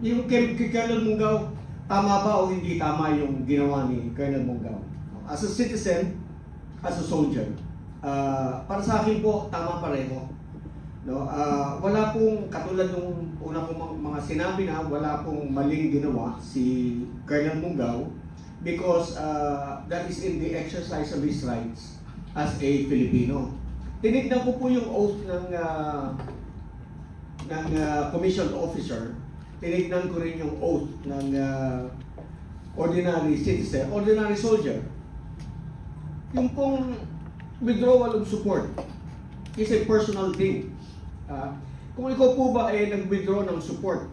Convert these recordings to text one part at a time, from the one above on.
Yung kay Colonel Munggaw, tama ba o hindi tama yung ginawa ni Colonel Munggaw? As a citizen, as a soldier, para sa akin po, tama pareho. No, wala pong katulad nung una pong mga sinabi na wala pong maling ginawa si Colonel Munggaw because that is in the exercise of his rights as a Filipino. Tinignan ko po yung oath ng commissioned officer. Tinignan ko rin yung oath ng ordinary citizen, ordinary soldier. Yung pong withdrawal of support is a personal thing. Kung ikaw po ba ay nag-withdraw ng support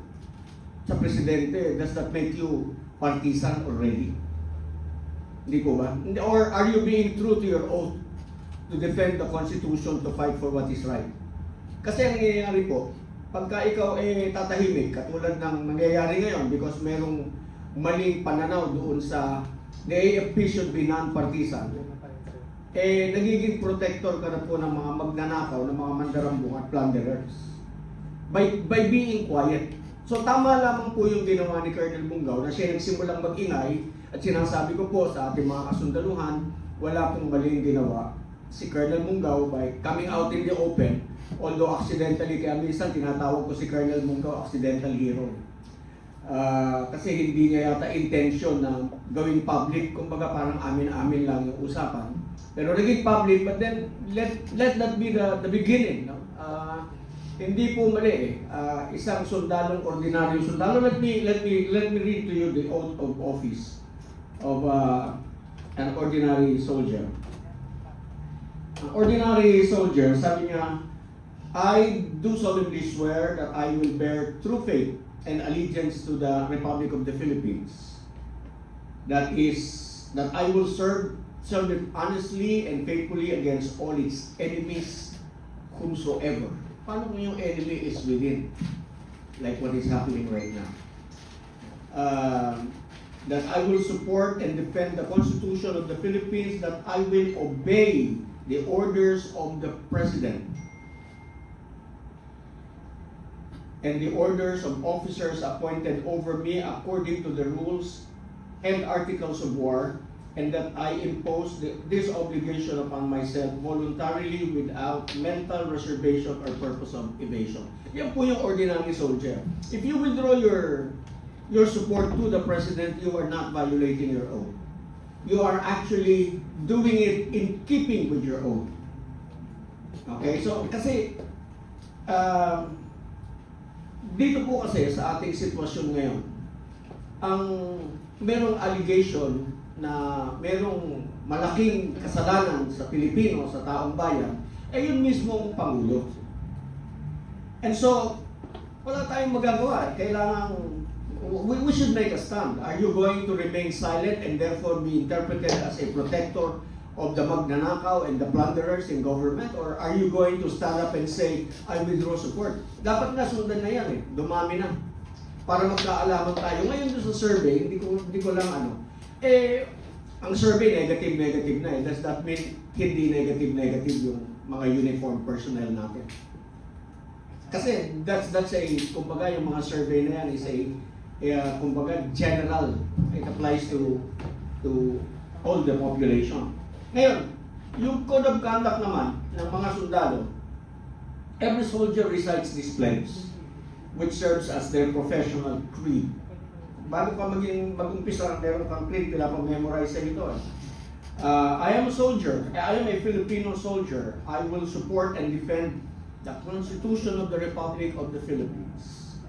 sa presidente, does that make you partisan already? Hindi po ba? Or are you being true to your oath to defend the Constitution, to fight for what is right? Kasi ang nangyayari po, pagka ikaw ay tatahimik, katulad ng nangyayari ngayon because merong maling pananaw doon sa the AFP should be non-partisan, nagiging protector ka na po ng mga magnanakaw, ng mga mandarambong at plunderers by being quiet. So tama lamang po yung ginawa ni Colonel Munggaw na siya nagsimulang mag-ingay at sinasabi ko po sa ating mga kasundaluhan, wala pong maling ginawa si Colonel Munggaw by coming out in the open, although accidentally, kaya minsan tinatawag ko si Colonel Munggaw accidental hero. Kasi hindi niya yata intention na gawing public, kumbaga parang amin-amin lang yung usapan. Pero naging public, but then let that be the beginning. No? Hindi po mali isang sundalong, ordinaryong sundalo. Let me read to you the oath of office of an ordinary soldier. An ordinary soldier, sabi niya, I do solemnly swear that I will bear true faith and allegiance to the Republic of the Philippines. That I will serve it honestly and faithfully against all its enemies whomsoever. Paano kung yung enemy is within? Like what is happening right now. That I will support and defend the Constitution of the Philippines, that I will obey the orders of the President and the orders of officers appointed over me according to the rules and articles of war, and that I impose this obligation upon myself voluntarily without mental reservation or purpose of evasion. Yan po yung ordinary soldier. If you withdraw your support to the President, you are not violating your oath. You are actually doing it in keeping with your oath. Okay? So, kasi, dito po kasi sa ating sitwasyon ngayon, ang merong allegation na merong malaking kasalanan sa Pilipino, sa taong bayan, yun mismo ang Pangulo. And so, wala tayong magagawa. Kailangan, we should make a stand. Are you going to remain silent and therefore be interpreted as a protector of the magnanakaw and the plunderers in government? Or are you going to stand up and say, I withdraw support? Dapat nga sundan na yan dumami na. Para magkaalaman tayo. Ngayon doon sa survey, hindi ko lang ang survey negative na Does that mean hindi negative yung mga uniform personnel natin? Kasi that's a, kumbaga yung mga survey na yan is kumbaga general. It applies to all the population. Ngayon, yung code of conduct naman ng mga sundalo, every soldier recites this pledge, which serves as their professional creed. Bago ka mag-umpisa, meron kang creed, pinapag-memorize sa ito. I am a soldier. I am a Filipino soldier. I will support and defend the Constitution of the Republic of the Philippines.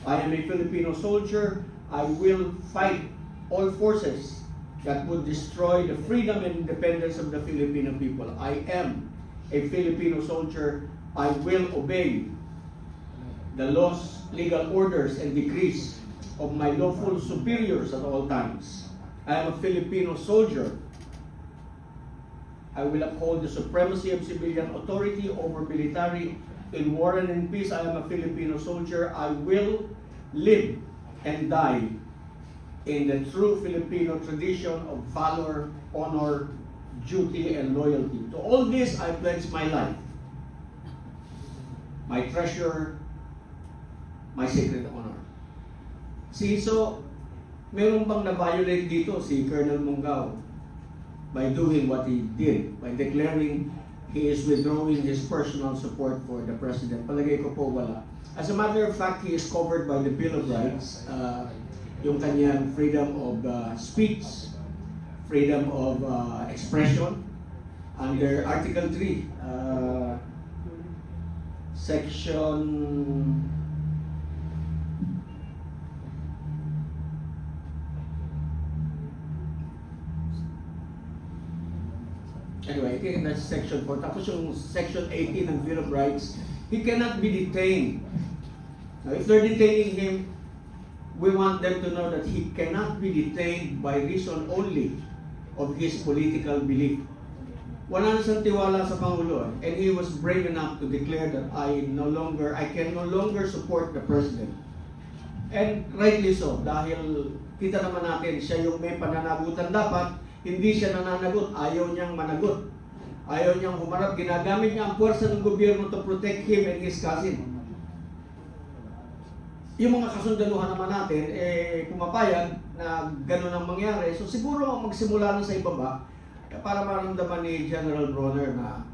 I am a Filipino soldier. I will fight all forces that would destroy the freedom and independence of the Filipino people. I am a Filipino soldier. I will obey the laws, legal orders, and decrees of my lawful superiors at all times. I am a Filipino soldier. I will uphold the supremacy of civilian authority over military in war and in peace. I am a Filipino soldier. I will live and die in the true Filipino tradition of valor, honor, duty, and loyalty. To all this, I pledge my life, my treasure, my sacred honor. So, meron bang na-violate dito si Colonel Mungao by doing what he did, by declaring he is withdrawing his personal support for the President? Palagay ko po wala. As a matter of fact, he is covered by the Bill of Rights, yung kanyang freedom of speech, freedom of expression, under Article 3, Section anyway, I think that's Section 4. Tapos yung Section 18 ng Bill of Rights, he cannot be detained. Now, if they're detaining him, we want them to know that he cannot be detained by reason only of his political belief. Wala na siyang tiwala sa Pangulo, and he was brave enough to declare that I can no longer support the President. And rightly so, dahil kita naman natin, siya yung may pananagutan dapat, hindi siya nananagot, ayaw niyang managot. Ayaw niyang humarap, ginagamit niya ang puwersa ng gobyerno to protect him and his cousin. Yung mga kasundaluhan naman natin, pumapayag na gano'n ang mangyari. So siguro magsimula na sa ibaba, para maramdaman ni General Bronner na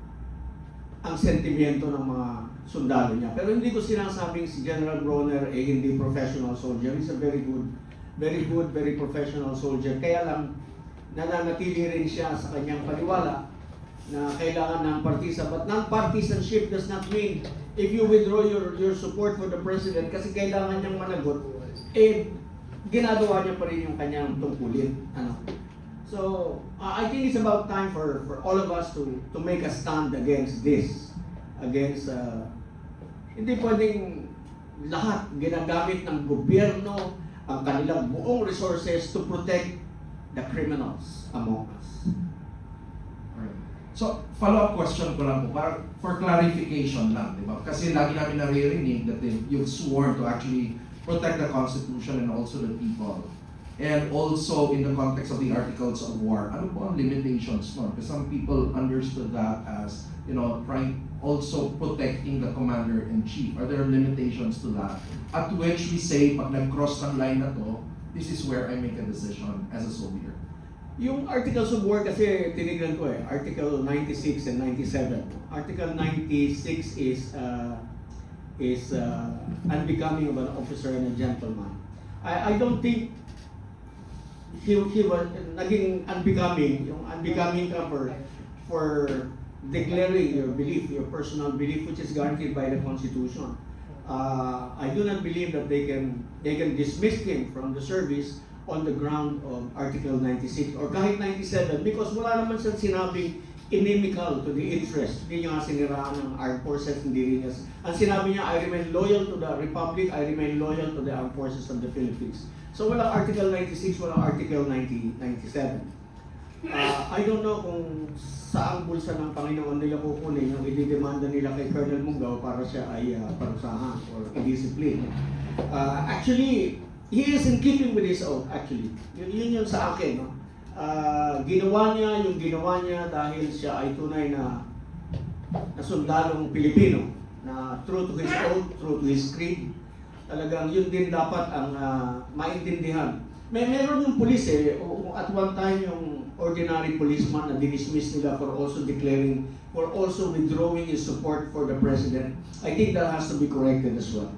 ang sentimiento ng mga sundalo niya. Pero hindi ko sinasabing si General Bronner hindi professional soldier. He's a very good, very professional soldier. Kaya lang, nananatili rin siya sa kanyang paniwala na kailangan ng partisa. But non-partisanship does not mean if you withdraw your support for the President kasi kailangan niyang managot, ginagawa niya pa rin yung kanyang tungkulin. So, I think it's about time for all of us to make a stand against this. Hindi pwedeng lahat ginagamit ng gobyerno ang kanilang buong resources to protect the criminals among us. Alright. So, follow-up question ko lang po, para for clarification lang, di ba? Kasi lagi namin naririnig that you've sworn to actually protect the Constitution and also the people. And also in the context of the Articles of War, ano po ang limitations nun? Because some people understood that as, trying also protecting the Commander-in-Chief. Are there limitations to that? At which we say, pag nag-cross ng line na to, this is where I make a decision as a soldier. Yung Articles of War kasi tinignan ko Article 96 and 97. Article 96 is unbecoming of an officer and a gentleman. I don't think he was naging unbecoming, yung unbecoming ka for declaring your belief, your personal belief, which is guaranteed by the Constitution. I do not believe that they can dismiss him from the service on the ground of Article 96 or kahit 97 because wala naman siyang sinabing inimical to the interest. Hindi niya nga siniraan ng armed forces, hindi rin niya. Ang sinabi niya, I remain loyal to the Republic, I remain loyal to the armed forces of the Philippines. So walang Article 96, walang Article 97. I don't know kung saang bulsa ng Panginoon nila kukunin yung ididemanda nila kay Colonel Mungao para siya ay parusahan or i-discipline. Actually, he is in keeping with his oath, actually. Yun yung sa akin, no? Ginawa niya dahil siya ay tunay na sundalong Pilipino na true to his oath, true to his creed. Talagang yun din dapat ang maintindihan. Meron yung pulis at one time yung ordinary policeman na dinismiss nila for also withdrawing his support for the President. I think that has to be corrected as well.